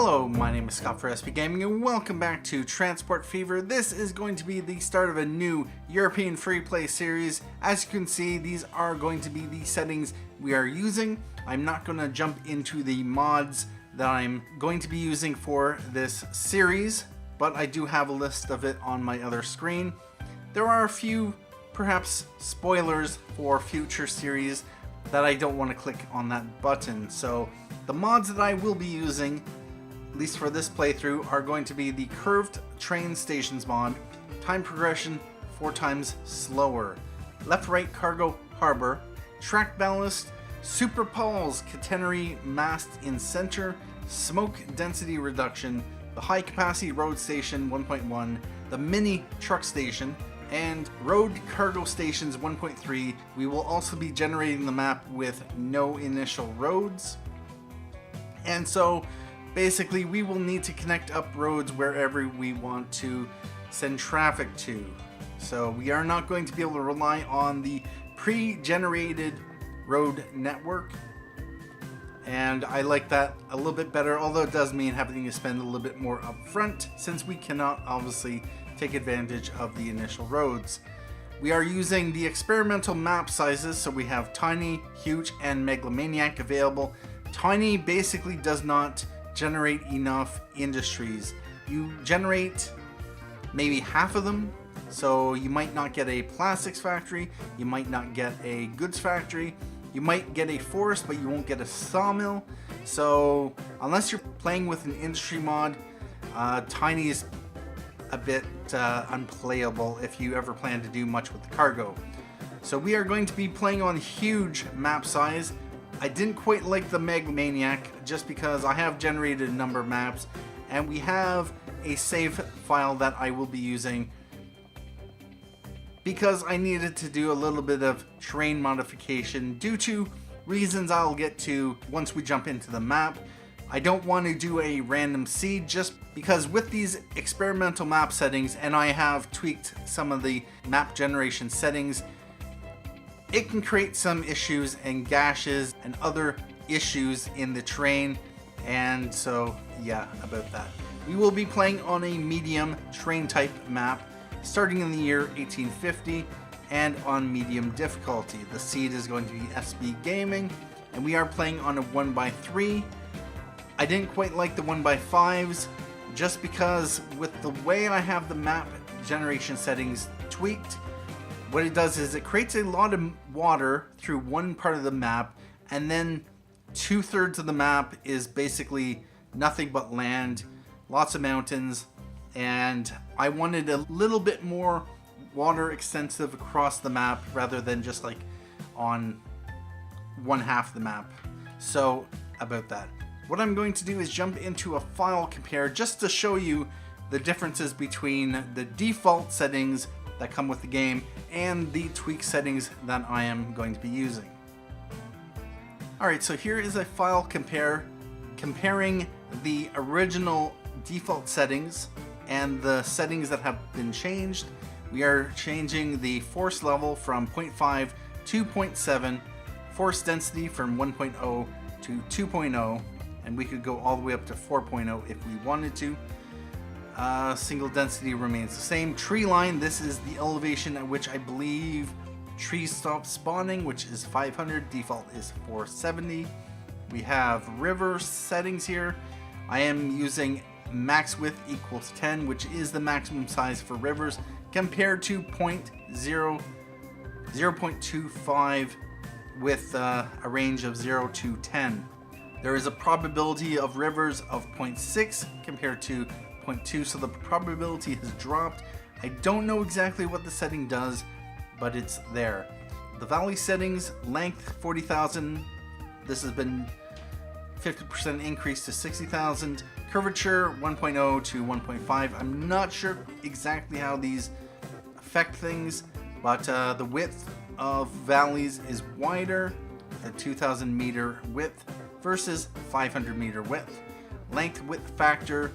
Hello, my name is Scott for SP Gaming and welcome back to Transport Fever. This is going to be the start of a new European Freeplay series. As you can see, these are going to be the settings we are using. I'm not going to jump into the mods that I'm going to be using for this series, but I do have a list of it on my other screen. There are a few, perhaps, spoilers for future series that I don't want to click on that button. So the mods that I will be using, at least for this playthrough, are going to be the curved train stations mod, time progression 4 times slower, left-right cargo harbor, track ballast, super pulse catenary mast in center, smoke density reduction, the high capacity road station 1.1, the mini truck station, and road cargo stations 1.3. We will also be generating the map with no initial roads. And so basically we will need to connect up roads wherever we want to send traffic to. So we are not going to be able to rely on the pre-generated road network. And I like that a little bit better, although it does mean having to spend a little bit more upfront since we cannot obviously take advantage of the initial roads. We are using the experimental map sizes, so we have Tiny, Huge, and Megalomaniac available. Tiny basically does not generate enough industries. You generate maybe half of them, so you might not get a plastics factory, you might not get a goods factory, you might get a forest, but you won't get a sawmill. So unless you're playing with an industry mod, Tiny is a bit unplayable if you ever plan to do much with the cargo. So we are going to be playing on Huge map size. I didn't quite like the Megalomaniac just because I have generated a number of maps and we have a save file that I will be using because I needed to do a little bit of terrain modification due to reasons I'll get to once we jump into the map. I don't want to do a random seed just because with these experimental map settings, and I have tweaked some of the map generation settings, it can create some issues and gashes and other issues in the terrain. And so yeah, about that. We will be playing on a medium terrain type map starting in the year 1850 and on medium difficulty. The seed is going to be SB Gaming and we are playing on a 1x3. I didn't quite like the 1x5s just because with the way I have the map generation settings tweaked, what it does is it creates a lot of water through one part of the map and then 2/3 of the map is basically nothing but land, lots of mountains, and I wanted a little bit more water extensive across the map rather than just like on one half the map. So about that. What I'm going to do is jump into a file compare just to show you the differences between the default settings that come with the game and the tweak settings that I am going to be using. Alright, so here is a file comparing the original default settings and the settings that have been changed. We are changing the force level from 0.5 to 0.7, force density from 1.0 to 2.0, and we could go all the way up to 4.0 if we wanted to. Single density remains the same. Tree line, this is the elevation at which I believe trees stop spawning, which is 500. Default is 470. We have river settings here. I am using max width equals 10, which is the maximum size for rivers, compared to 0.25 with a range of 0 to 10. There is a probability of rivers of 0.6 compared to 0.2, so the probability has dropped. I don't know exactly what the setting does, but it's there. The valley settings, length 40,000. This has been 50% increase to 60,000. Curvature 1.0 to 1.5. I'm not sure exactly how these affect things, but the width of valleys is wider with a 2,000 meter width versus 500 meter width. Length width factor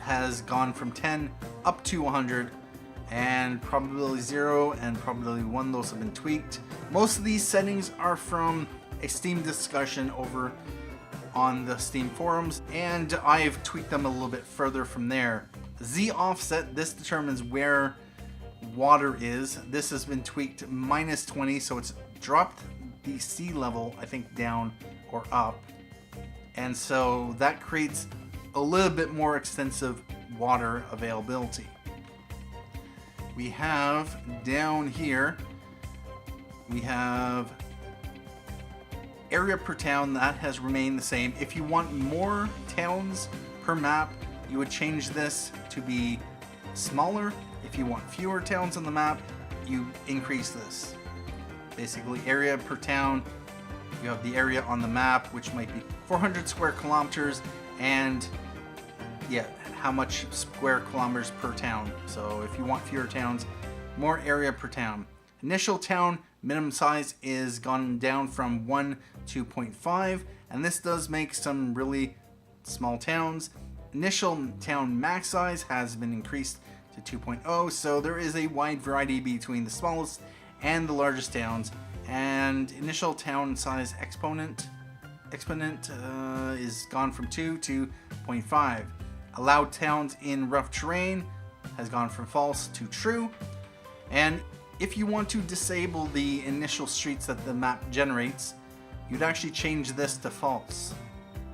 has gone from 10 up to 100, and probability 0 and probability 1, those have been tweaked. Most of these settings are from a Steam discussion over on the Steam forums, and I've tweaked them a little bit further from there. Z offset, this determines where water is. This has been tweaked -20, so it's dropped the sea level, I think, down or up. And so that creates a little bit more extensive water availability. We have down here, we have area per town. That has remained the same. If you want more towns per map, you would change this to be smaller. If you want fewer towns on the map, you increase this. Basically, area per town, you have the area on the map, which might be 400 square kilometers, and yeah, how much square kilometers per town. So if you want fewer towns, more area per town. Initial town minimum size is gone down from 1 to 0.5, and this does make some really small towns. Initial town max size has been increased to 2.0, so there is a wide variety between the smallest and the largest towns. And initial town size exponent is gone from 2 to 0.5. Allowed towns in rough terrain has gone from false to true. And if you want to disable the initial streets that the map generates, you'd actually change this to false.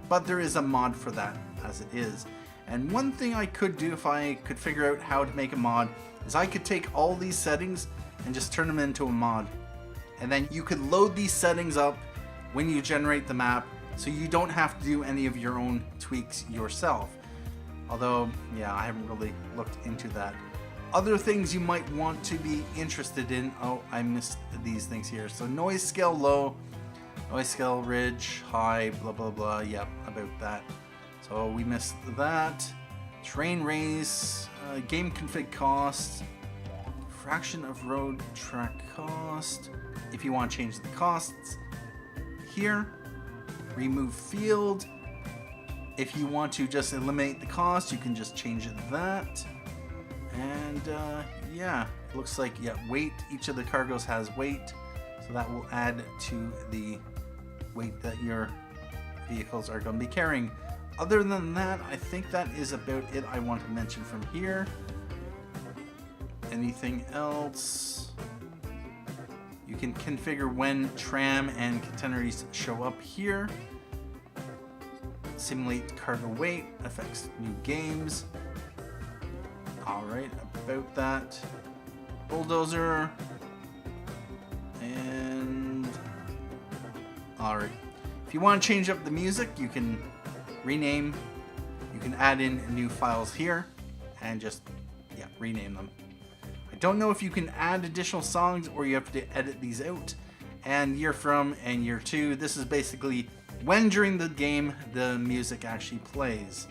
But there is a mod for that as it is. And one thing I could do if I could figure out how to make a mod is I could take all these settings and just turn them into a mod. And then you could load these settings up when you generate the map, so you don't have to do any of your own tweaks yourself. Although, yeah, I haven't really looked into that. Other things you might want to be interested in. Oh, I missed these things here. So noise scale low, noise scale ridge high, blah blah blah. Yep, about that. So we missed that. Terrain race, game config cost, fraction of road track cost. If you want to change the costs here, remove field. If you want to just eliminate the cost, you can just change that. And yeah, it looks like, yeah, weight. Each of the cargoes has weight, so that will add to the weight that your vehicles are going to be carrying. Other than that, I think that is about it I want to mention from here. Anything else? You can configure when tram and containers show up here. Simulate cargo weight, affects new games. Alright, about that. Bulldozer. And alright. If you want to change up the music, you can rename. You can add in new files here and just, yeah, rename them. I don't know if you can add additional songs or you have to edit these out. And year from and year two, this is basically when during the game the music actually plays.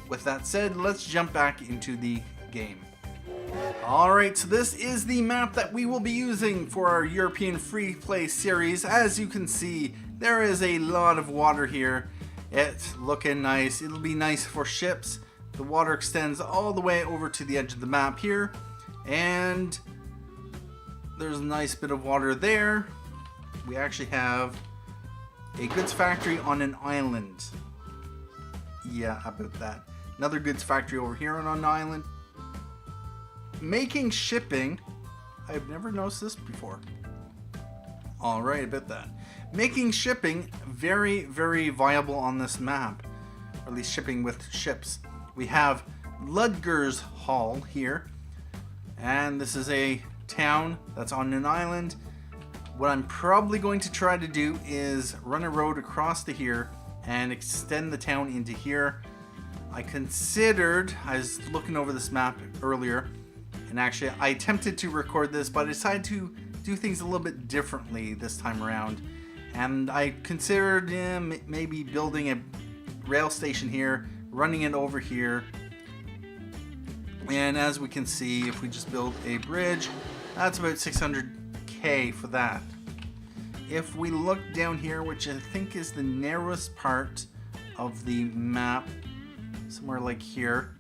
With that said, let's jump back into the game. Alright, so this is the map that we will be using for our European free play series. As you can see, there is a lot of water here. It's looking nice. It'll be nice for ships. The water extends all the way over to the edge of the map here, and there's a nice bit of water there. We actually have a goods factory on an island. Yeah, about that. Another goods factory over here on an island. Making shipping. I've never noticed this before. Alright, about that. Making shipping very, very viable on this map. Or at least shipping with ships. We have Ludger's Hall here. And this is a town that's on an island. What I'm probably going to try to do is run a road across to here and extend the town into here. I was looking over this map earlier, and actually I attempted to record this, but I decided to do things a little bit differently this time around. And I considered maybe building a rail station here, running it over here. And as we can see, if we just build a bridge, that's about 600k for that. If we look down here, which I think is the narrowest part of the map, somewhere like here,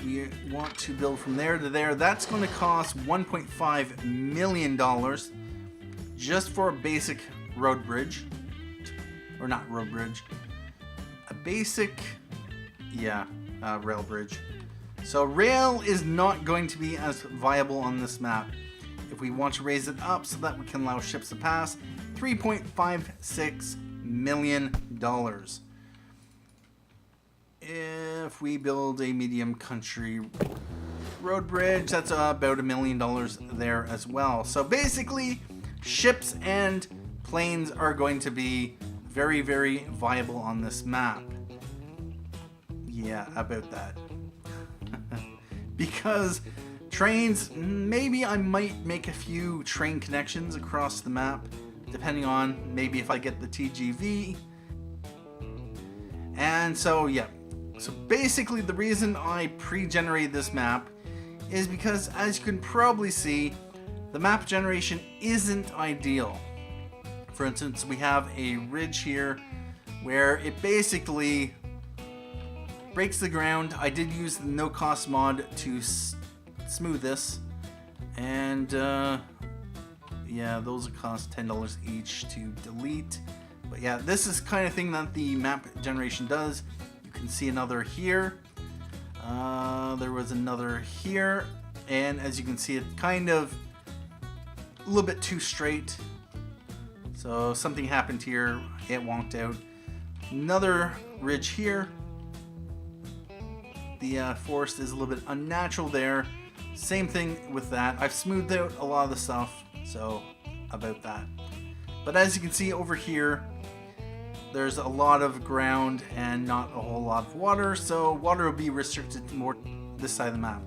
we want to build from there to there. That's going to cost $1.5 million just for a basic road bridge. or not road bridge, a basic, rail bridge. So rail is not going to be as viable on this map. If we want to raise it up so that we can allow ships to pass, $3.56 million. If we build a medium country road bridge, that's about $1 million there as well. So basically, ships and planes are going to be very, very viable on this map. Yeah, about that. Because trains, maybe I might make a few train connections across the map, depending on maybe if I get the TGV. And so, yeah. So basically the reason I pre-generated this map is because, as you can probably see, the map generation isn't ideal. For instance, we have a ridge here where it basically breaks the ground. I did use the no cost mod to smooth this, and yeah, those cost $10 each to delete. But yeah, this is kind of thing that the map generation does. You can see another here. There was another here, and as you can see, it kind of a little bit too straight. So something happened here, it wonked out. Another ridge here. The forest is a little bit unnatural there. Same thing with that. I've smoothed out a lot of the stuff, so about that. But as you can see over here, there's a lot of ground and not a whole lot of water, so water will be restricted more this side of the map.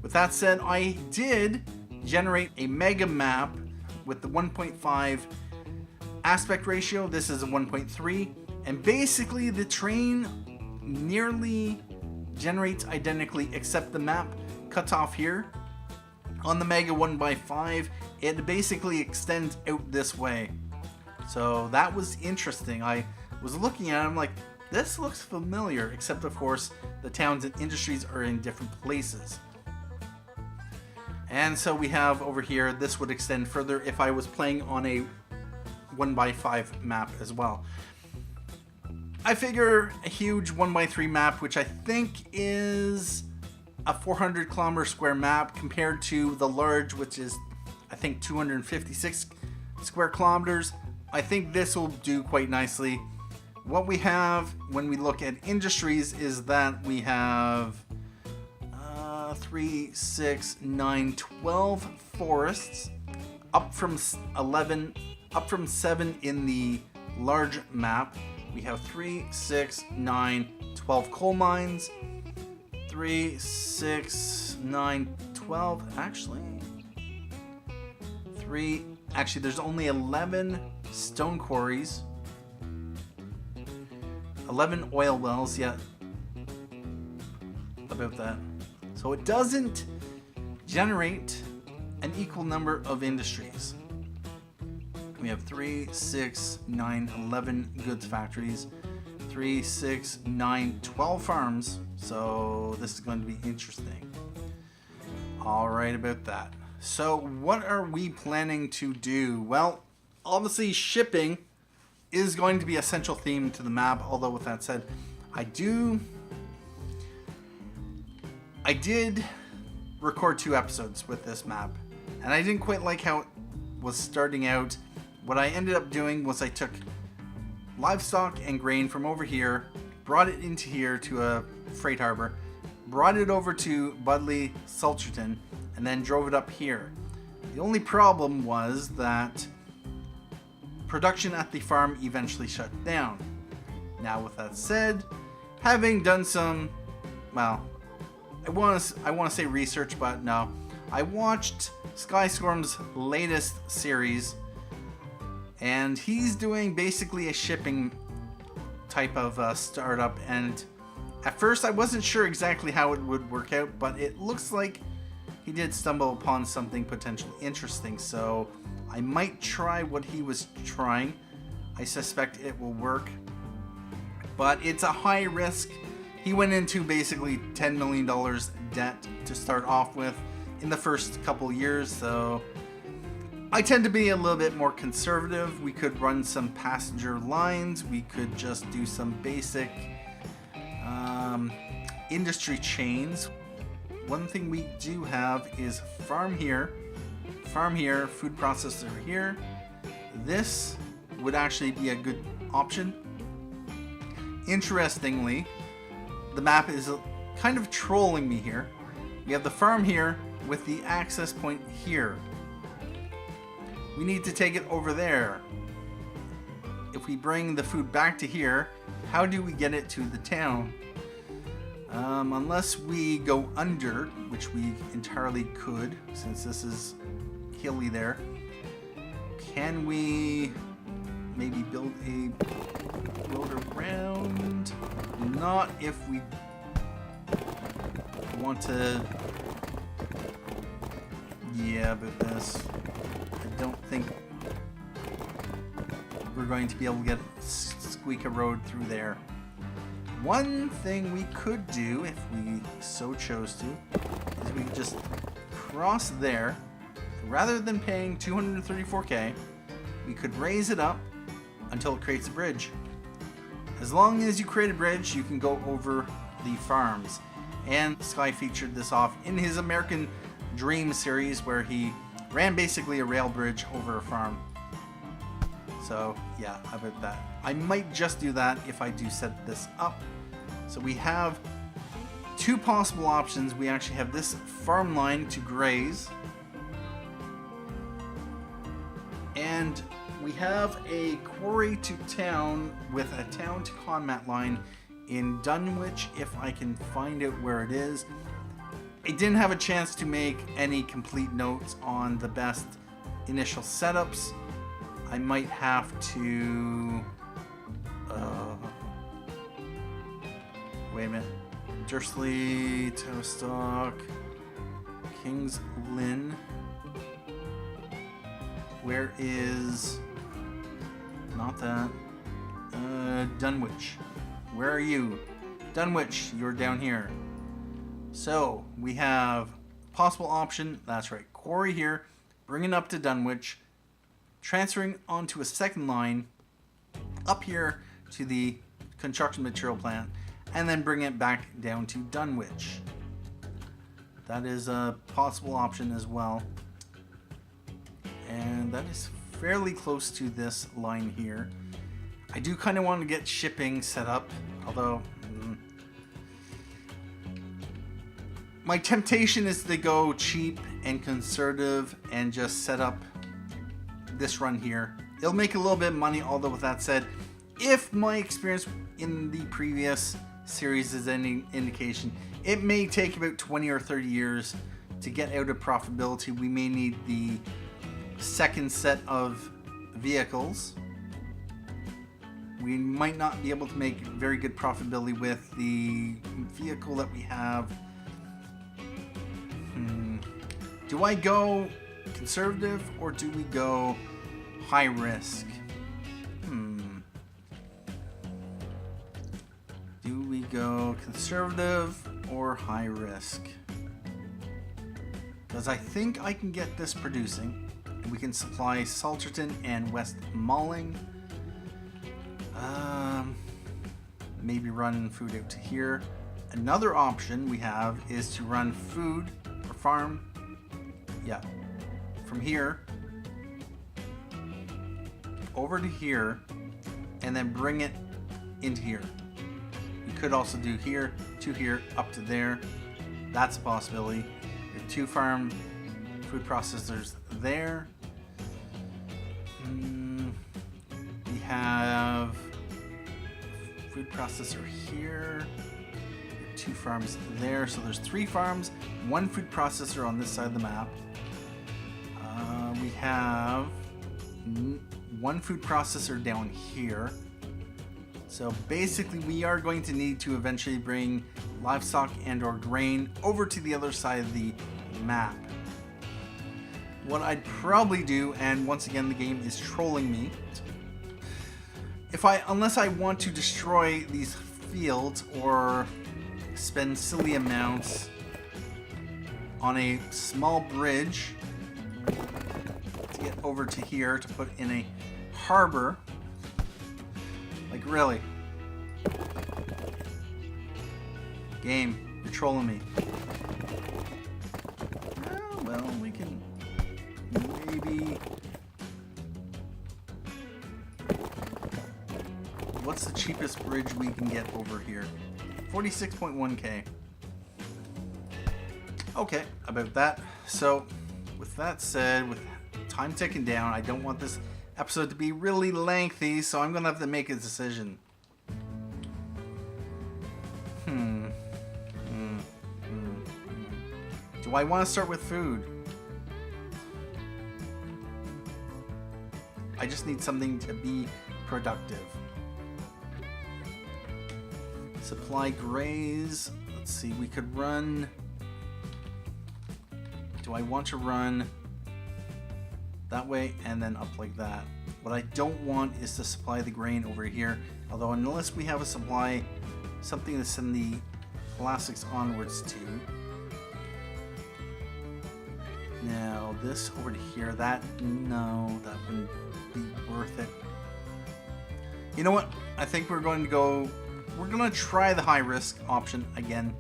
With that said, I did generate a mega map with the 1.5 aspect ratio. This is a 1.3, and basically the train nearly generates identically, except the map cuts off here. On the mega 1x5, it basically extends out this way. So that was interesting. I was looking at it, I'm like, this looks familiar, except of course the towns and industries are in different places. And so we have over here, this would extend further if I was playing on a 1x5 map as well. I figure a huge 1x3 map, which I think is a 400 kilometer square map, compared to the large, which is I think 256 square kilometers. I think this will do quite nicely. What we have when we look at industries is that we have 3, 6, 9, 12 forests, up from 7 in the large map. We have 3, 6, 9, 12 coal mines. 3, 6, 9, 12. Actually, there's only 11 stone quarries. 11 oil wells, yeah. About that. So it doesn't generate an equal number of industries. We have 3, 6, 9, 11 goods factories, 3, 6, 9, 12 farms. So this is going to be interesting. All right, about that. So what are we planning to do? Well, obviously shipping is going to be a central theme to the map. Although with that said, I did record 2 episodes with this map, and I didn't quite like how it was starting out. What I ended up doing was I took livestock and grain from over here, brought it into here to a freight harbor, brought it over to Budley, Sulcherton, and then drove it up here. The only problem was that production at the farm eventually shut down. Now with that said, having done some, well, I want to say research, but no. I watched Skystorm's latest series, and he's doing basically a shipping type of startup, and at first I wasn't sure exactly how it would work out, but it looks like he did stumble upon something potentially interesting, so I might try what he was trying. I suspect it will work, but it's a high risk. He went into basically $10 million debt to start off with in the first couple years, so I tend to be a little bit more conservative. We could run some passenger lines. We could just do some basic industry chains. One thing we do have is farm here, food processor here. This would actually be a good option. Interestingly, the map is kind of trolling me here. We have the farm here with the access point here. We need to take it over there. If we bring the food back to here, how do we get it to the town? Unless we go under, which we entirely could, since this is hilly there. Can we maybe build a road around? Not if we want to... Yeah, but this... I don't think we're going to be able to squeak a road through there. One thing we could do, if we so chose to, is we could just cross there. Rather than paying 234k, we could raise it up until it creates a bridge. As long as you create a bridge, you can go over the farms. And Sky featured this off in his American Dream series, where he ran basically a rail bridge over a farm. So yeah, how about that? I might just do that if I do set this up. So we have two possible options. We actually have this farm line to graze. And we have a quarry to town with a town to combat line in Dunwich, if I can find out where it is. I didn't have a chance to make any complete notes on the best initial setups. I might have to... wait a minute. Dursley, Tavistock, King's Lynn. Where is... Not that. Dunwich. Where are you? Dunwich, you're down here. So, we have possible option, that's right, quarry here, bring it up to Dunwich, transferring onto a second line up here to the construction material plant, and then bring it back down to Dunwich. That is a possible option as well. And that is fairly close to this line here. I do kind of want to get shipping set up, although my temptation is to go cheap and conservative and just set up this run here. It'll make a little bit of money, although with that said, if my experience in the previous series is any indication, it may take about 20 or 30 years to get out of profitability. We may need the second set of vehicles. We might not be able to make very good profitability with the vehicle that we have. Do I go conservative or do we go high risk? Do we go conservative or high risk? Because I think I can get this producing. We can supply Salterton and West Malling. Maybe run food out to here. Another option we have is to run food or farm. Yeah, from here over to here, and then bring it into here. You could also do here to here, up to there. That's a possibility. Your two farm food processors there. We have food processor here. Two farms there, so there's three farms, one food processor on this side of the map. We have one food processor down here. So basically we are going to need to eventually bring livestock and or grain over to the other side of the map. What I'd probably do, and once again the game is trolling me, unless I want to destroy these fields or spend silly amounts on a small bridge to get over to here to put in a harbor. Like, really? Game, you're trolling me. Oh, well, we can maybe... What's the cheapest bridge we can get over here? 46.1k. Okay, about that. So, with that said, with time ticking down, I don't want this episode to be really lengthy, so I'm gonna have to make a decision. Do I want to start with food? I just need something to be productive. Supply graze. Let's see, we could run... Do I want to run that way and then up like that? What I don't want is to supply the grain over here. Although unless we have a supply, something to send the plastics onwards to. Now this over to here, no, that wouldn't be worth it. You know what? I think we're going to try the high risk option again.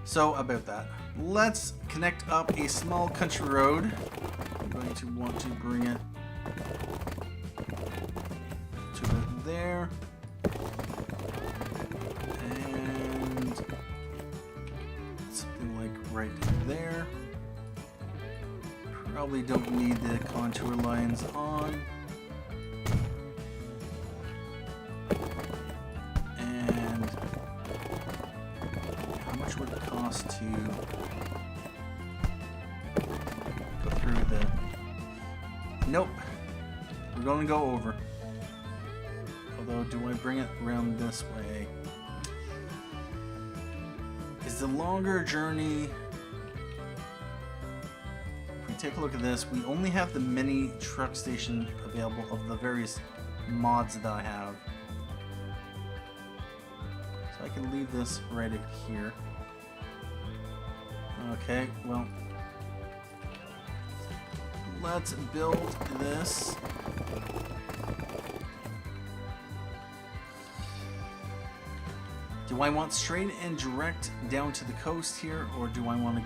So about that, let's connect up a small country road. I'm going to want to bring it to there. And something like right there. Probably don't need the contour lines on. And how much would it cost to go through the... Nope. We're going to go over. Although, do I bring it around this way? Is the longer journey... Take a look at this. We only have the mini truck station available of the various mods that I have. So I can leave this right here. Okay, well, let's build this. Do I want straight and direct down to the coast here, or do I want to...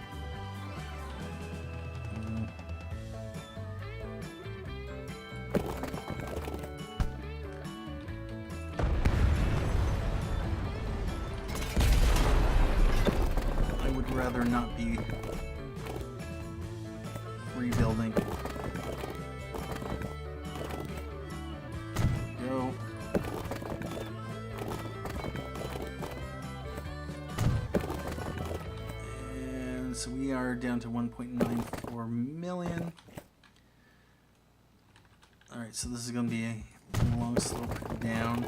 rather not be rebuilding. Go. And so we are down to 1.94 million. Alright, so this is going to be a long slope down.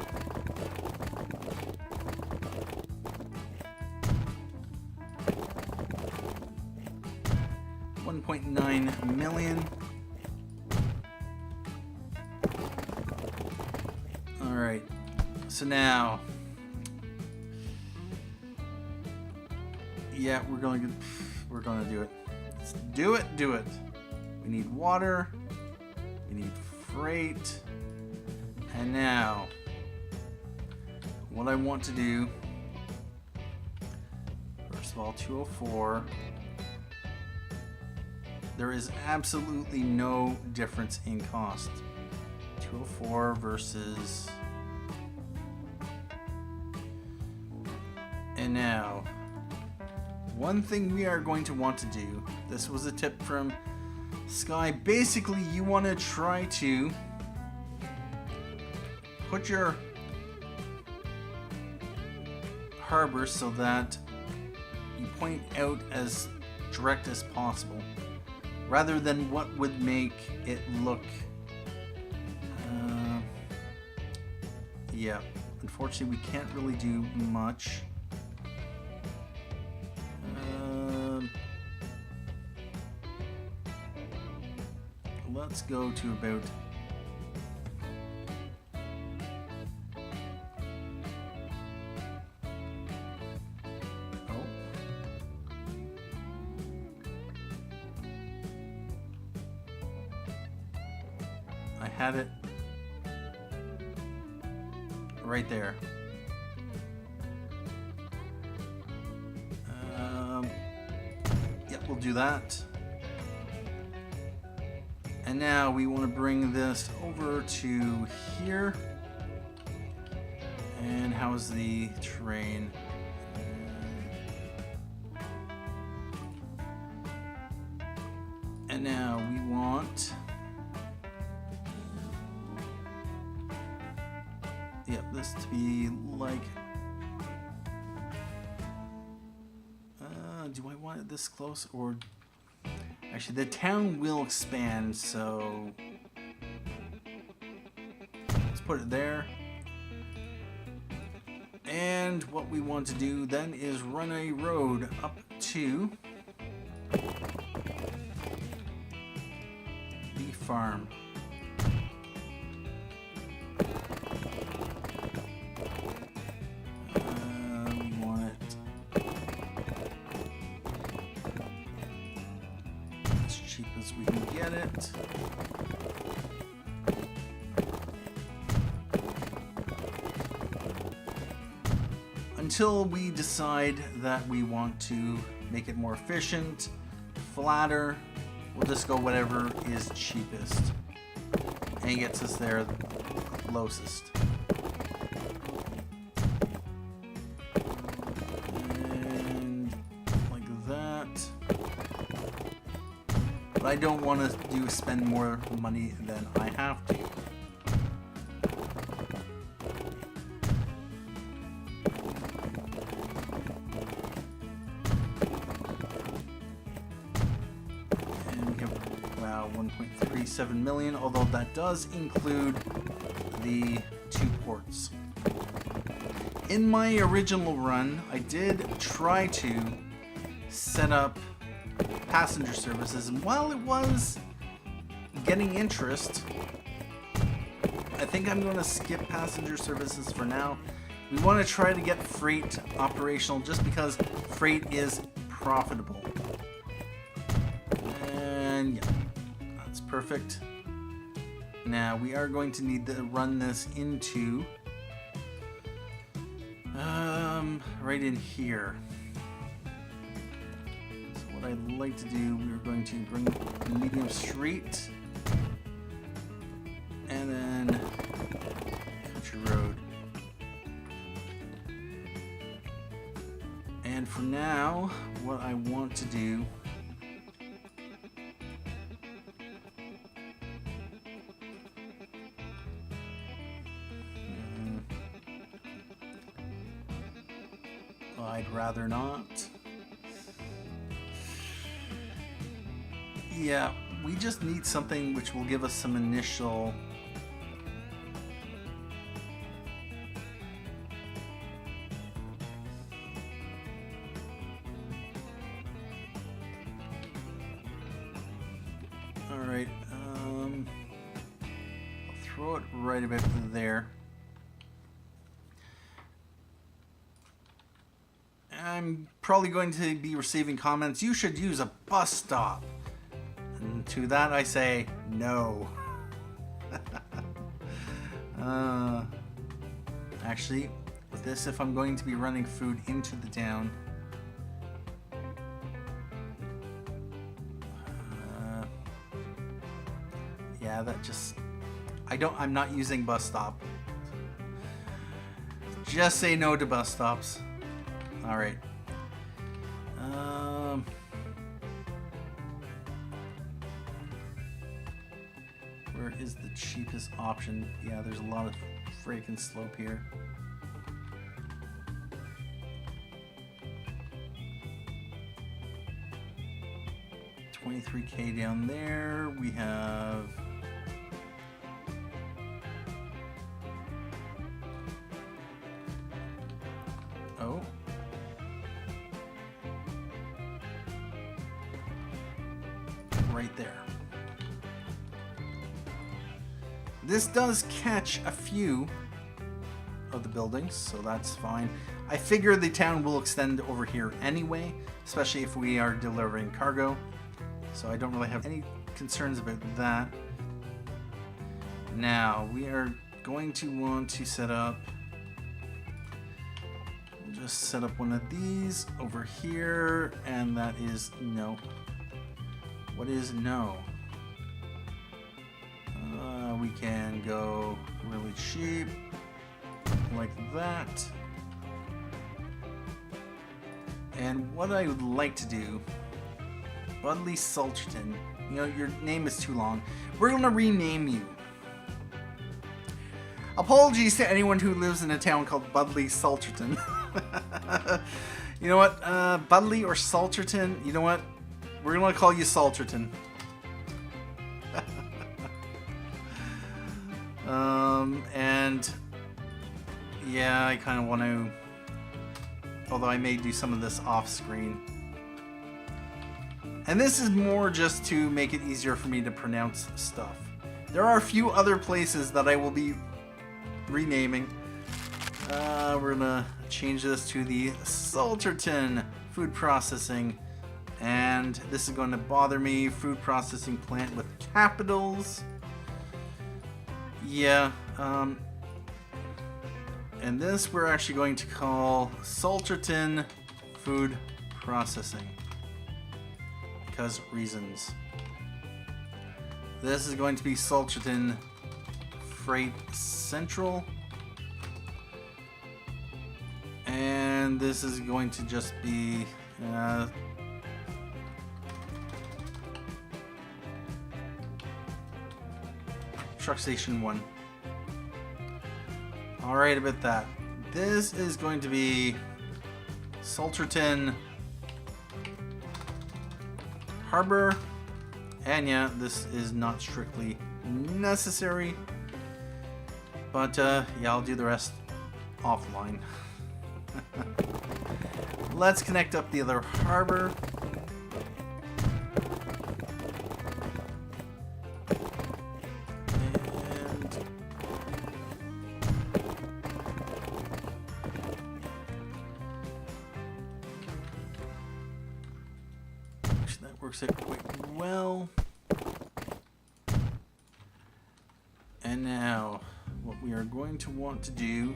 $1.9 million. All right, so now, yeah, we're going to do it. Let's do it. We need water. We need freight. And now, what I want to do, first of all, 204. There is absolutely no difference in cost. 204 versus... And now, one thing we are going to want to do, this was a tip from Sky, basically you want to try to put your harbor so that you point out as direct as possible, rather than what would make it look... yeah, unfortunately we can't really do much. Let's go to about... had it right there. Yep, we'll do that. And now we want to bring this over to here. And how's the terrain? And now we want, this to be like, do I want it this close, or actually the town will expand, so let's put it there. And what we want to do then is run a road up to the farm. We want it as cheap as we can get it. Until we decide that we want to make it more efficient, flatter, we'll just go whatever is cheapest and gets us there closest. And like that. But I don't want to spend more money than I have to. Wow, 1.37 million, although that does include the 2 ports. In my original run, I did try to set up passenger services, and while it was getting interest, I think I'm going to skip passenger services for now. We want to try to get freight operational just because freight is profitable. And yeah, that's perfect. Now we are going to need to run this into right in here. So what I'd like to do, we're going to bring the medium street and then country road. And for now, what I want to do I'd rather not. Yeah, we just need something which will give us some initial Alright, I'll throw it right about there. I'm probably going to be receiving comments, you should use a bus stop. And to that I say, no. Actually, with this, if I'm going to be running food into the town, yeah, that just, I'm not using bus stop. Just say no to bus stops. Alright. Where is the cheapest option? Yeah, there's a lot of freaking slope here. $23K down there. We have right there. This does catch a few of the buildings, so that's fine. I figure the town will extend over here anyway, especially if we are delivering cargo, so I don't really have any concerns about that. Now, we are going to want to set up... We'll just set up one of these over here, and that is no. What is no? We can go really cheap, like that. And what I would like to do, Budley Salterton, you know, your name is too long. We're gonna rename you. Apologies to anyone who lives in a town called Budley Salterton. You know what, Budley or Salterton, you know what? We're gonna call you Salterton. And yeah, I kind of want to, although I may do some of this off screen. And this is more just to make it easier for me to pronounce stuff. There are a few other places that I will be renaming. We're gonna change this to the Salterton Food Processing, and this is going to bother me. Food processing plant with capitals. Yeah, and this we're actually going to call Salterton Food Processing, because reasons. This is going to be Salterton Freight Central, and this is going to just be Truck Station 1. Alright, about that. This is going to be Salterton Harbor. And yeah, this is not strictly necessary. But yeah, I'll do the rest offline. Let's connect up the other harbor. Works out quite well. And now, what we are going to want to do,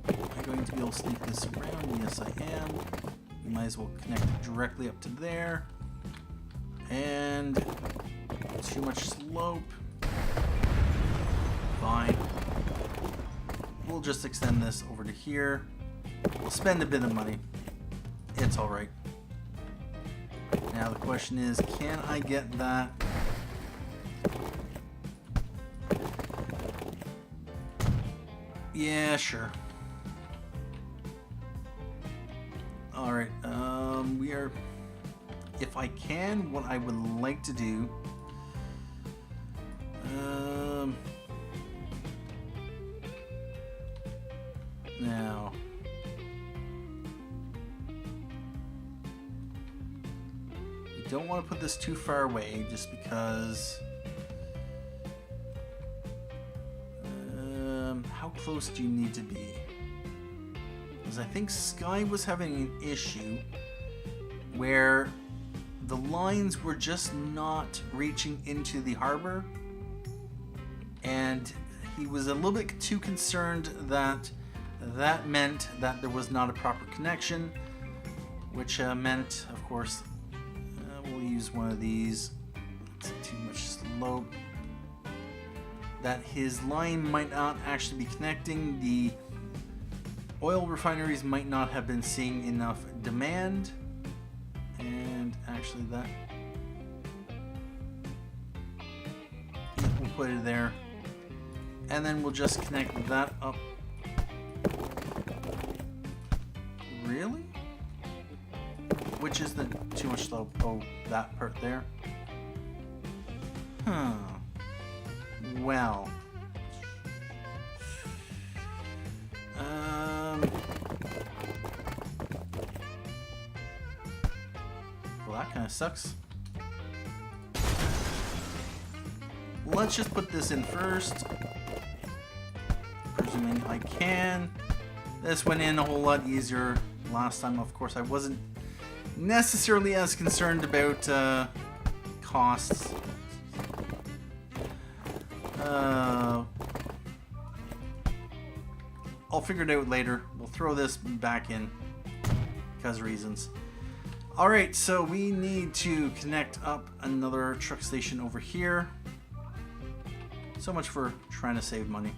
I'm going to be able to sneak this around. Yes, I am. You might as well connect it directly up to there. And too much slope. Fine. We'll just extend this over to here. We'll spend a bit of money. It's alright. Now the question is, can I get that? Yeah, sure. Alright, we are... If I can, what I would like to do... Now... Don't want to put this too far away, just because how close do you need to be? Because I think Sky was having an issue where the lines were just not reaching into the harbor, and he was a little bit too concerned that that meant that there was not a proper connection, which meant, of course, we'll use one of these. It's too much slope. That his line might not actually be connecting. The oil refineries might not have been seeing enough demand. And actually that... Yeah, we'll put it there. And then we'll just connect that up. Really? Which is the too much slope? Oh, that part there. Huh. Well. Well, that kind of sucks. Let's just put this in first. Presuming I can. This went in a whole lot easier last time. Of course, I wasn't necessarily as concerned about costs. I'll figure it out later. We'll throw this back in because reasons. Alright, so we need to connect up another truck station over here. So much for trying to save money.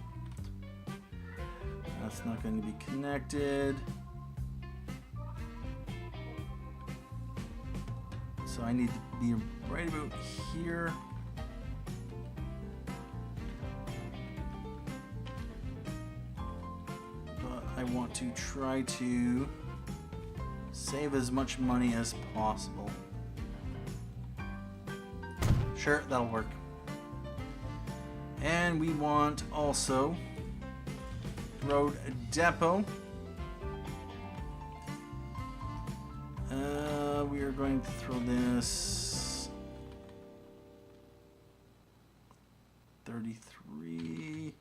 That's not going to be connected. So I need to be right about here. But I want to try to save as much money as possible. Sure, that'll work. And we want also road depot. We are going to throw this 33.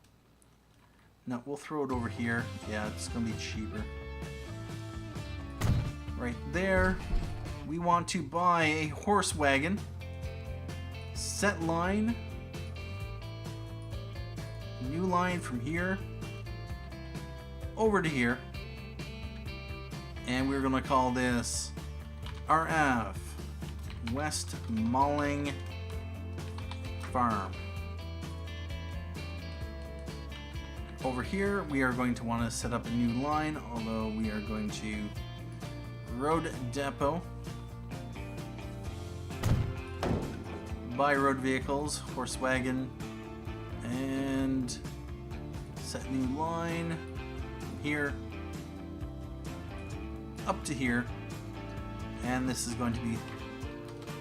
No, we'll throw it over here. Yeah, it's going to be cheaper. Right there. We want to buy a horse wagon. Set line. New line from here over to here. And we're going to call this RF West Malling Farm. Over here we are going to want to set up a new line, although we are going to road depot, buy road vehicles, horse wagon, and set new line from here up to here. And this is going to be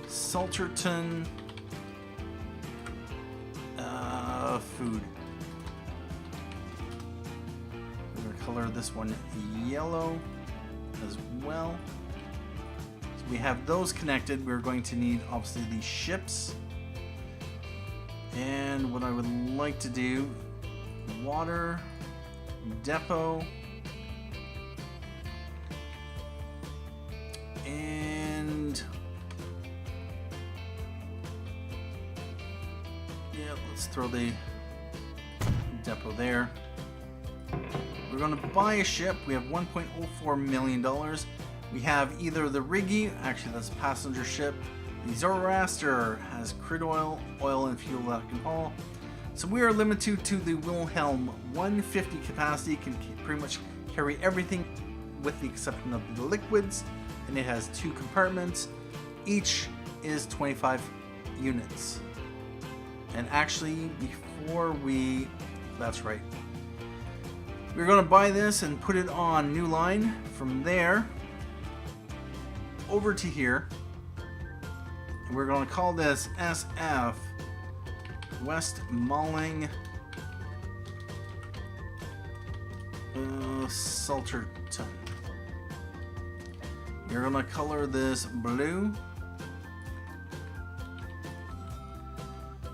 Salterton food. We're going to color this one yellow as well. So we have those connected. We're going to need obviously these ships. And what I would like to do, water depot, and yeah, let's throw the depot there. We're going to buy a ship. We have $1.04 million. We have either the Riggy, actually that's a passenger ship. The Zoroaster has crude oil, and fuel that can haul. So we are limited to the Wilhelm 150 capacity, can pretty much carry everything with the exception of the liquids, and it has 2 compartments. Each is 25 units. And actually, before we, that's right, we're going to buy this and put it on new line from there over to here. And we're going to call this SF West Malling Salterton. You're going to color this blue.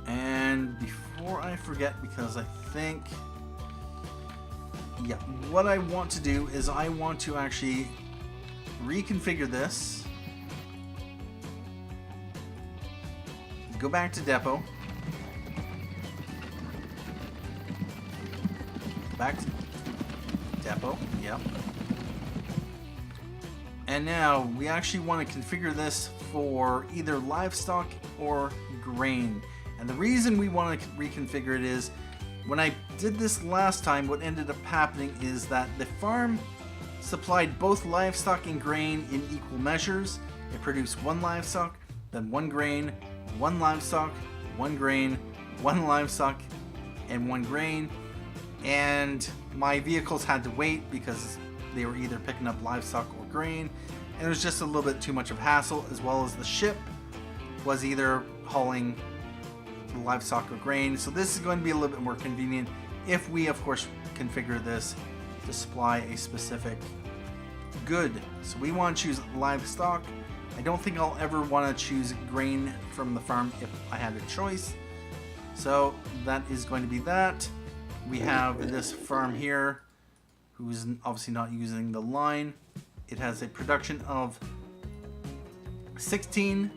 And before I forget, because I think, yeah, what I want to do is I want to actually reconfigure this. Go back to depot. Back to depot, yep. And now we actually want to configure this for either livestock or grain. And the reason we want to reconfigure it is, when I did this last time, what ended up happening is that the farm supplied both livestock and grain in equal measures. It produced 1 livestock, then 1 grain, 1 livestock, 1 grain, 1 livestock, and 1 grain. And my vehicles had to wait because they were either picking up livestock or grain, and it was just a little bit too much of a hassle, as well as the ship was either hauling livestock or grain. So this is going to be a little bit more convenient if we of course configure this to supply a specific good. So we want to choose livestock. I don't think I'll ever want to choose grain from the farm if I had a choice. So that is going to be that. We have this farm here who's obviously not using the line. It has a production of 16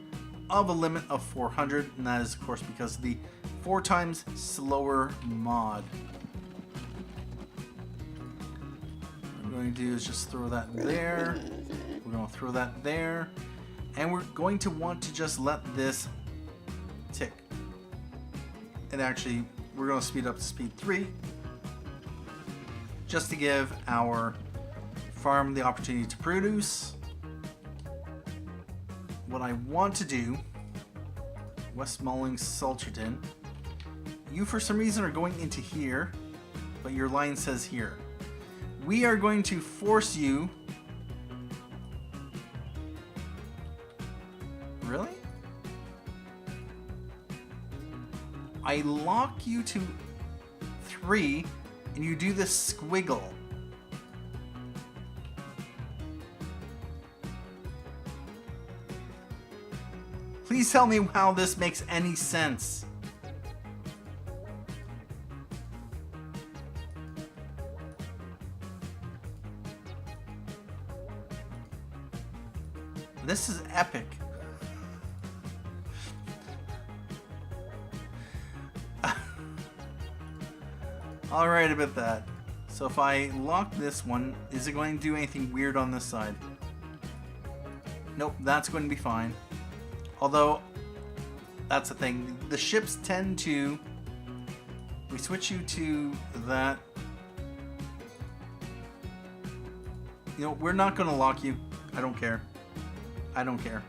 of a limit of 400, and that is of course because of the 4 times slower mod. What we're going to do is just throw that there. We're going to throw that there. And we're going to want to just let this tick. And actually, we're going to speed up to speed 3. Just to give our farm the opportunity to produce. What I want to do, Westmalling Salterton, you for some reason are going into here, but your line says here. We are going to force you. Really? I lock you to 3 and you do this squiggle. Please tell me how this makes any sense. This is epic. Alright about that. So if I lock this one, is it going to do anything weird on this side? Nope, that's going to be fine. Although, that's the thing. The ships tend to... We switch you to that. You know, we're not going to lock you. I don't care. I don't care.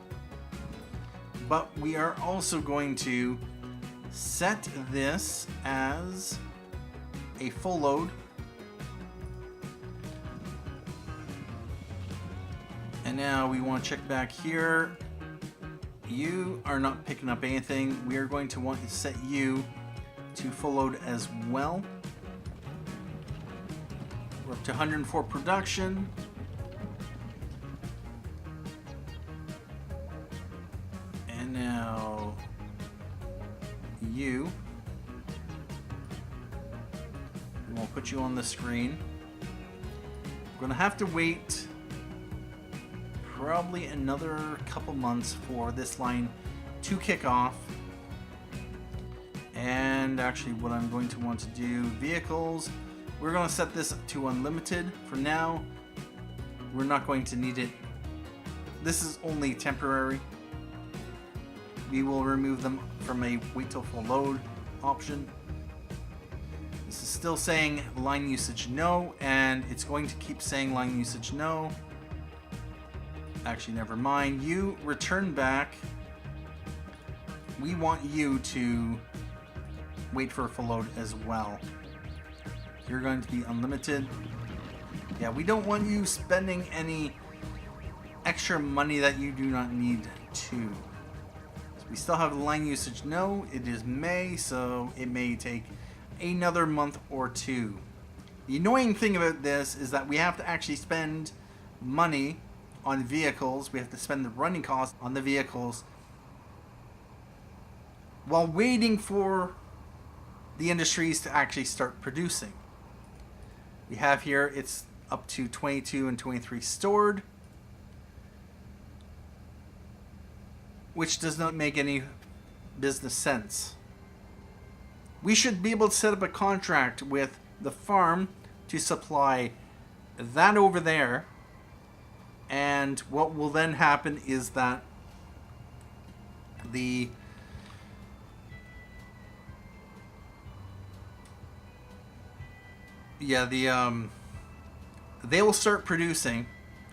But we are also going to set this as a full load. And now we want to check back here. You are not picking up anything. We are going to want to set you to full load as well. We're up to 104 production. And now you. We'll put you on the screen. We're going to have to wait probably another couple months for this line to kick off. And actually what I'm going to want to do, vehicles, we're going to set this to unlimited for now. We're not going to need it. This is only temporary. We will remove them from a wait till full load option. This is still saying line usage no, and it's going to keep saying line usage no. Actually, never mind. You return back. We want you to wait for a full load as well. You're going to be unlimited. Yeah, we don't want you spending any extra money that you do not need to. So we still have line usage no. It is May, so it may take another month or 2. The annoying thing about this is that we have to actually spend money on vehicles. We have to spend the running costs on the vehicles while waiting for the industries to actually start producing. We have here, it's up to 22 and 23 stored, which does not make any business sense. We should be able to set up a contract with the farm to supply that over there. And what will then happen is that they will start producing,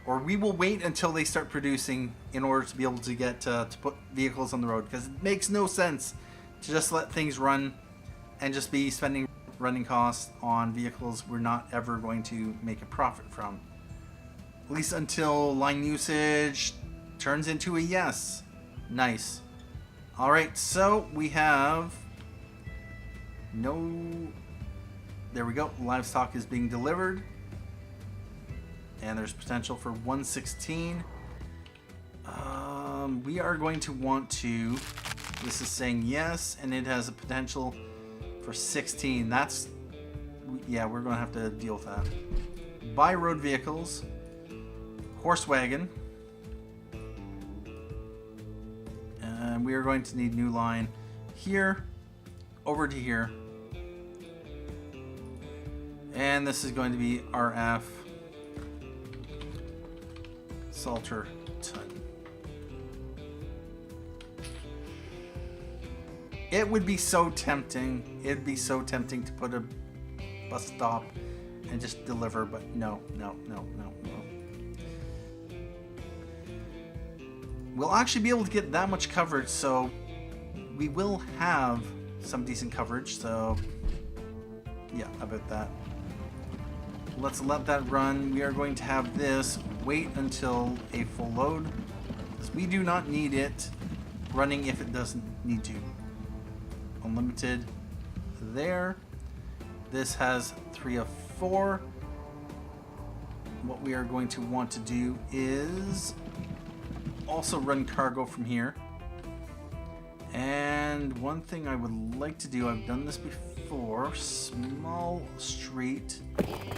or we will wait until they start producing in order to be able to get to put vehicles on the road, because it makes no sense to just let things run and just be spending running costs on vehicles we're not ever going to make a profit from. At least until line usage turns into a yes. Nice. Alright, so we have no... There we go. Livestock is being delivered. And there's potential for 116. We are going to want to... This is saying yes, and it has a potential for 16. That's... Yeah, we're going to have to deal with that. Buy road vehicles. Horse wagon. And we are going to need new line here, over to here. And this is going to be RF Salterton. It would be so tempting. It'd be so tempting to put a bus stop and just deliver, but no. We'll actually be able to get that much coverage, so we will have some decent coverage, so yeah, about that. Let's let that run. We are going to have this wait until a full load, because we do not need it running if it doesn't need to. Unlimited there. This has 3 of 4. What we are going to want to do is also run cargo from here. And one thing I would like to do, I've done this before, small street.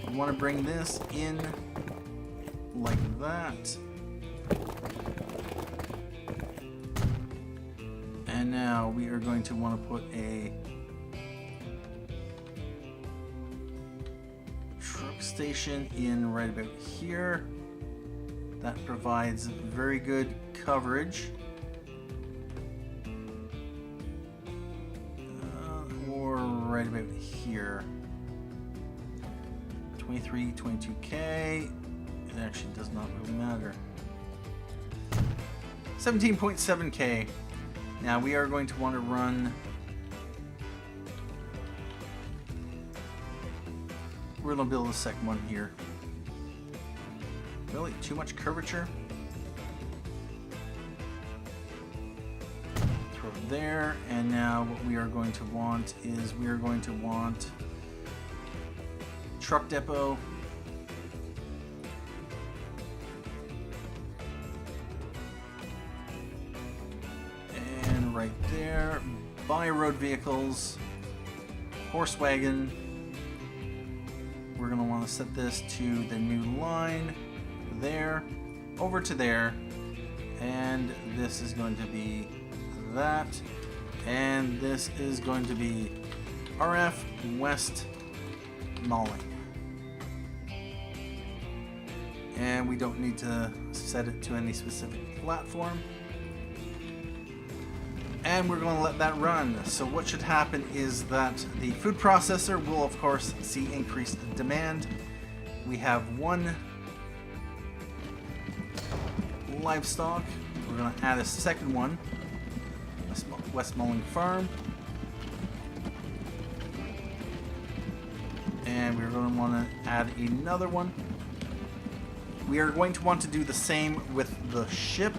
We want to bring this in like that. And now we are going to want to put a truck station in right about here. That provides very good coverage. Or right about here. 23, 22K. It actually does not really matter. 17.7K. Now we are going to want to run. We're going to build a second one here. Really? Too much curvature? Throw it there. And now what we are going to want is we are going to want truck depot. And right there. Buy road vehicles. Horse wagon. We're going to want to set this to the new line. There, over to there, and this is going to be that, and this is going to be RF West Malling. And we don't need to set it to any specific platform. And we're going to let that run. So what should happen is that the food processor will of course see increased demand. We have one livestock. We're going to add a second one, West Malling Farm, and we're going to want to add another one. We are going to want to do the same with the ship.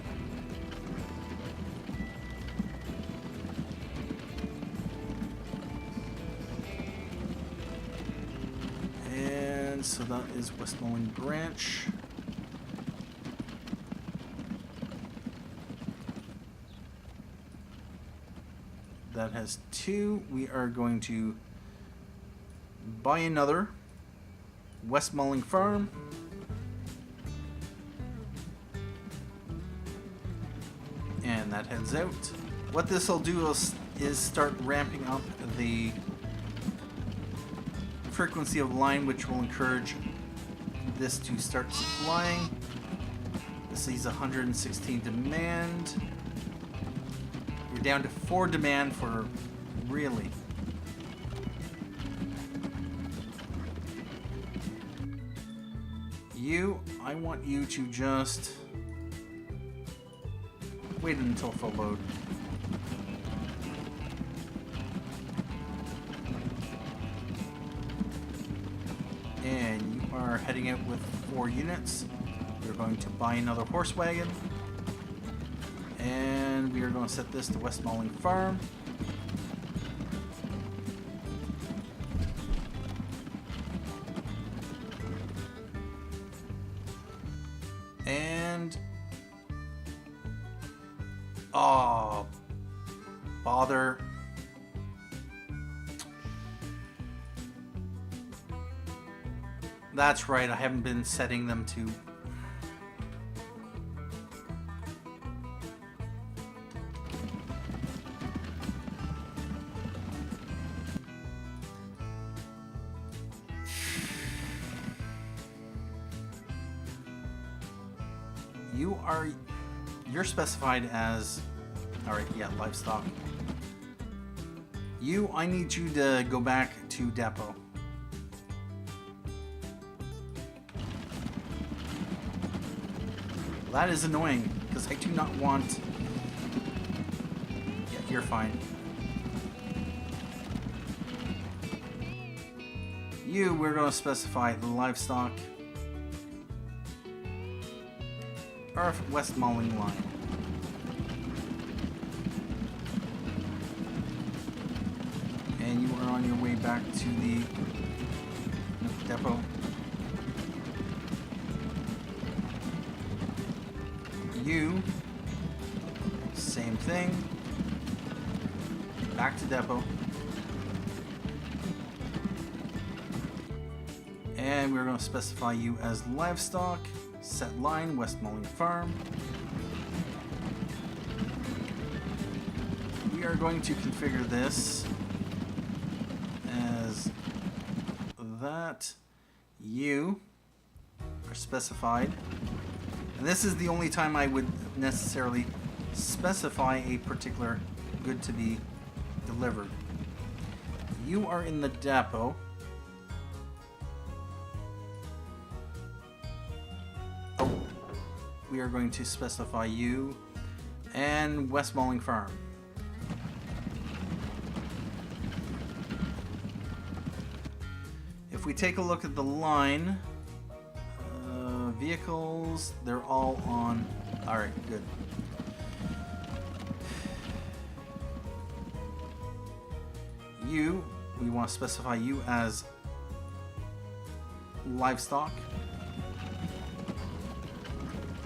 And so that is West Malling Branch. That has 2. We are going to buy another West Malling Farm. And that heads out. What this will do is start ramping up the frequency of line, which will encourage this to start supplying. This sees 116 demand. We're down to 4 demand for really. I want you to just wait until full load. And you are heading out with 4 units. We're going to buy another horse wagon. And we are going to set this to West Malling Farm. And oh, bother. That's right, I haven't been setting them to. You're specified as, all right, yeah, livestock. I need you to go back to depot. That is annoying, because I do not want... Yeah, you're fine. We're going to specify the livestock. Or west mauling line. And you are on your way back to the depot. Same thing. Back to depot. And we're going to specify you as livestock. Set line, West Mauling Farm. We are going to configure this as that. You are specified. And this is the only time I would necessarily specify a particular good to be delivered. You are in the depot. We are going to specify you and West Mauling Farm. If we take a look at the line, vehicles, they're all on. All right, good. We want to specify you as livestock.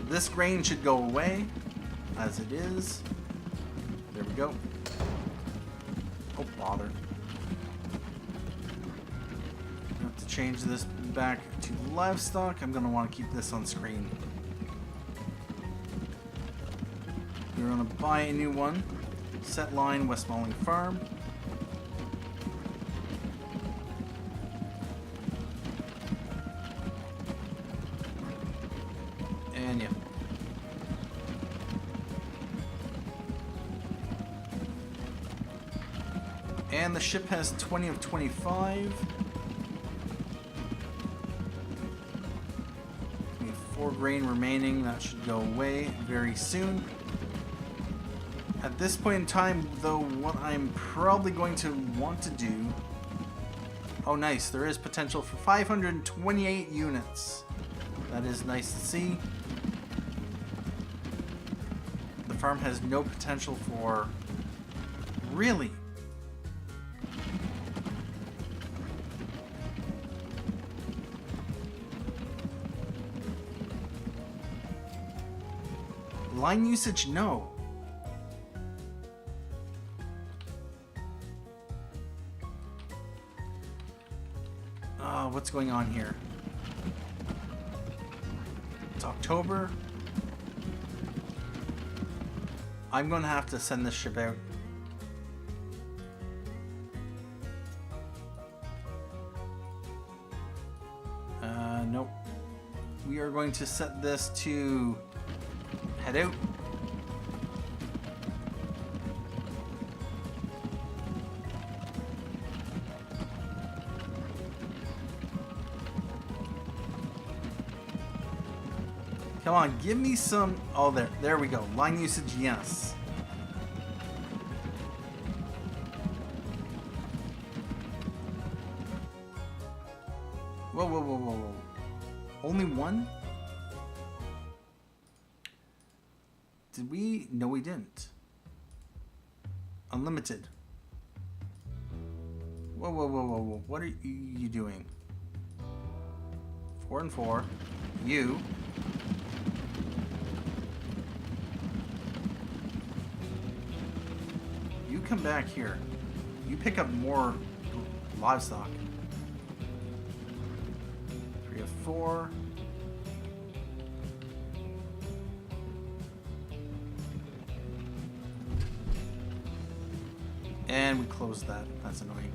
This grain should go away, as it is. There we go. Oh, bother. I have to change this back to livestock. I'm going to want to keep this on screen. We're going to buy a new one. Set line, West Mauling Farm. And yeah. And the ship has 20 of 25. We have 4 grain remaining. That should go away very soon. At this point in time, though, what I'm probably going to want to do... Oh, nice. There is potential for 528 units. That is nice to see. The farm has no potential for... Really? Line usage, no. What's going on here? It's October. I'm going to have to send this ship out. Nope. We are going to set this to head out. Come on, give me some... Oh, there we go. Line usage, yes. Whoa, whoa, whoa, whoa, whoa. Only one? Did we? No, we didn't. Unlimited. Whoa, whoa, whoa, whoa, whoa. What are you doing? 4 and 4. You come back here. You pick up more livestock. 3 of 4. And we closed that. That's annoying.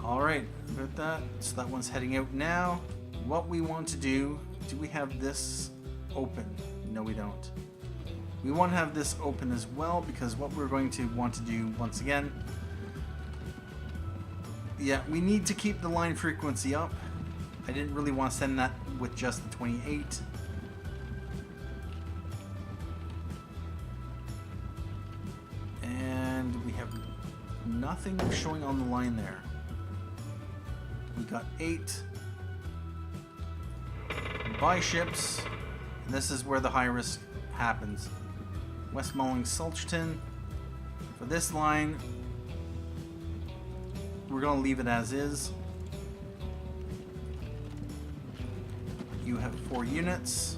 Alright, about that. So that one's heading out now. What we want to do we have this open. No, we don't. We want to have this open as well, because what we're going to want to do once again, yeah, we need to keep the line frequency up. I didn't really want to send that with just the 28. And we have nothing showing on the line there. We got 8 buy ships. And this is where the high risk happens. Westmoreland, Salterton. For this line, we're going to leave it as is. You have 4 units.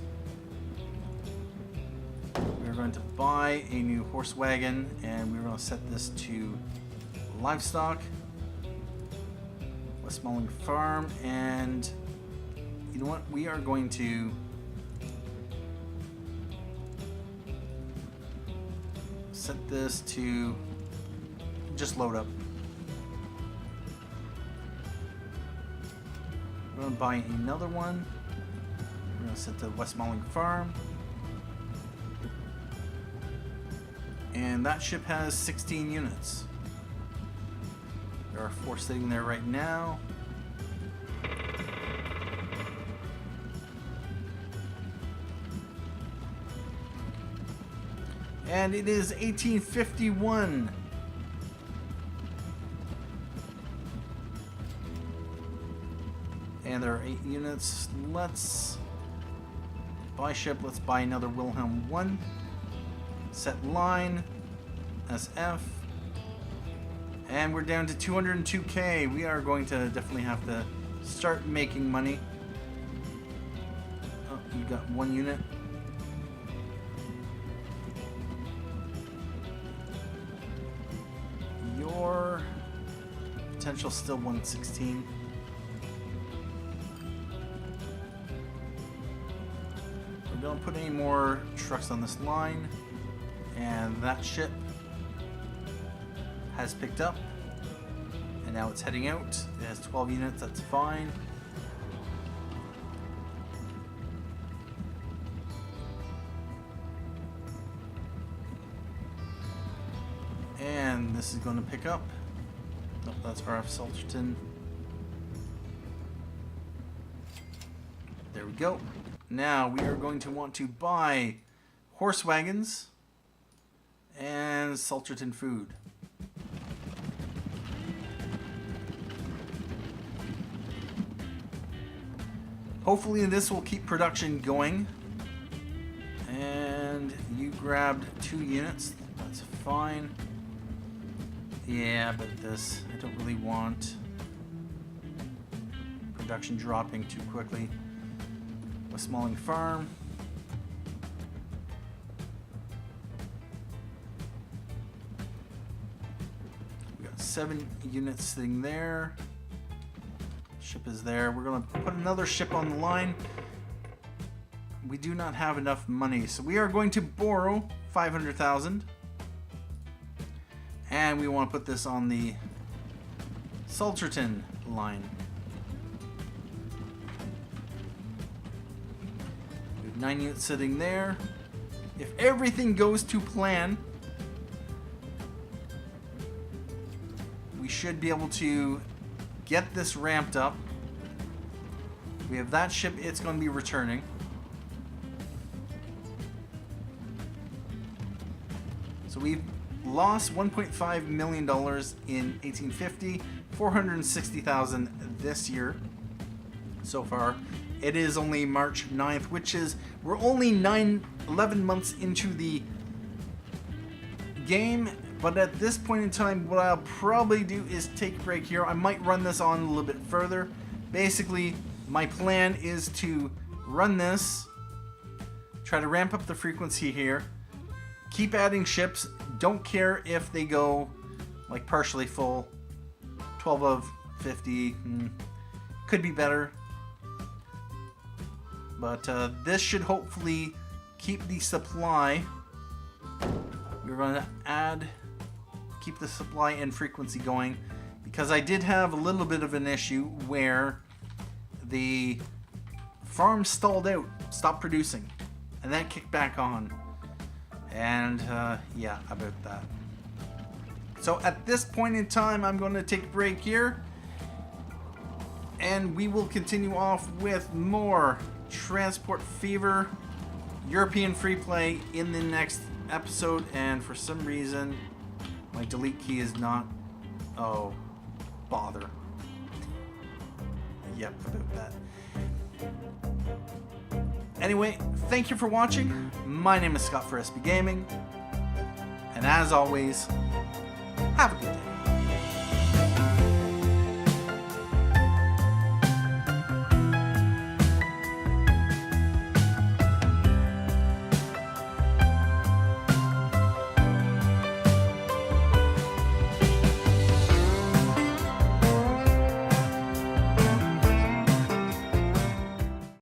We're going to buy a new horse wagon, and we're going to set this to livestock. Westmoreland Farm, and you know what? We are going to set this to just load up. We're going to buy another one. We're going to set to Westmoreland Farm. And that ship has 16 units. There are 4 sitting there right now. And it is 1851. And there are 8 units. Let's buy ship. Let's buy another Wilhelm 1. Set line. SF. And we're down to 202k. We are going to definitely have to start making money. Oh, you got 1 unit. Your potential still 116. We don't put any more trucks on this line. And that ship has picked up, and now it's heading out. It has 12 units, that's fine. And this is going to pick up. Nope, that's RF Salterton. There we go. Now we are going to want to buy horse wagons and Salterton food. Hopefully this will keep production going. And you grabbed 2 units. That's fine. Yeah, but this, I don't really want production dropping too quickly. Westmoreland Farm. We got 7 units sitting there. Ship is there. We're going to put another ship on the line. We do not have enough money, so we are going to borrow 500,000. And we want to put this on the Salterton line. We have 9 units sitting there. If everything goes to plan, we should be able to get this ramped up. We have that ship, it's going to be returning. So we've lost $1.5 million in 1850, 460,000 this year so far. It is only March 9th, which is, we're only 11 months into the game. But at this point in time, what I'll probably do is take a break here. I might run this on a little bit further. Basically, my plan is to run this, try to ramp up the frequency here, keep adding ships. Don't care if they go like partially full. 12 of 50 could be better. But this should hopefully keep the supply. We're going to keep the supply and frequency going, because I did have a little bit of an issue where the farm stalled out, stopped producing. and then kick back on. And yeah, about that. So at this point in time, I'm going to take a break here, and we will continue off with more Transport Fever European Freeplay in the next episode. And for some reason, my delete key is not... Oh, bother. Yep, about that. Anyway, thank you for watching. My name is Scott for SB Gaming, and as always, have a good day.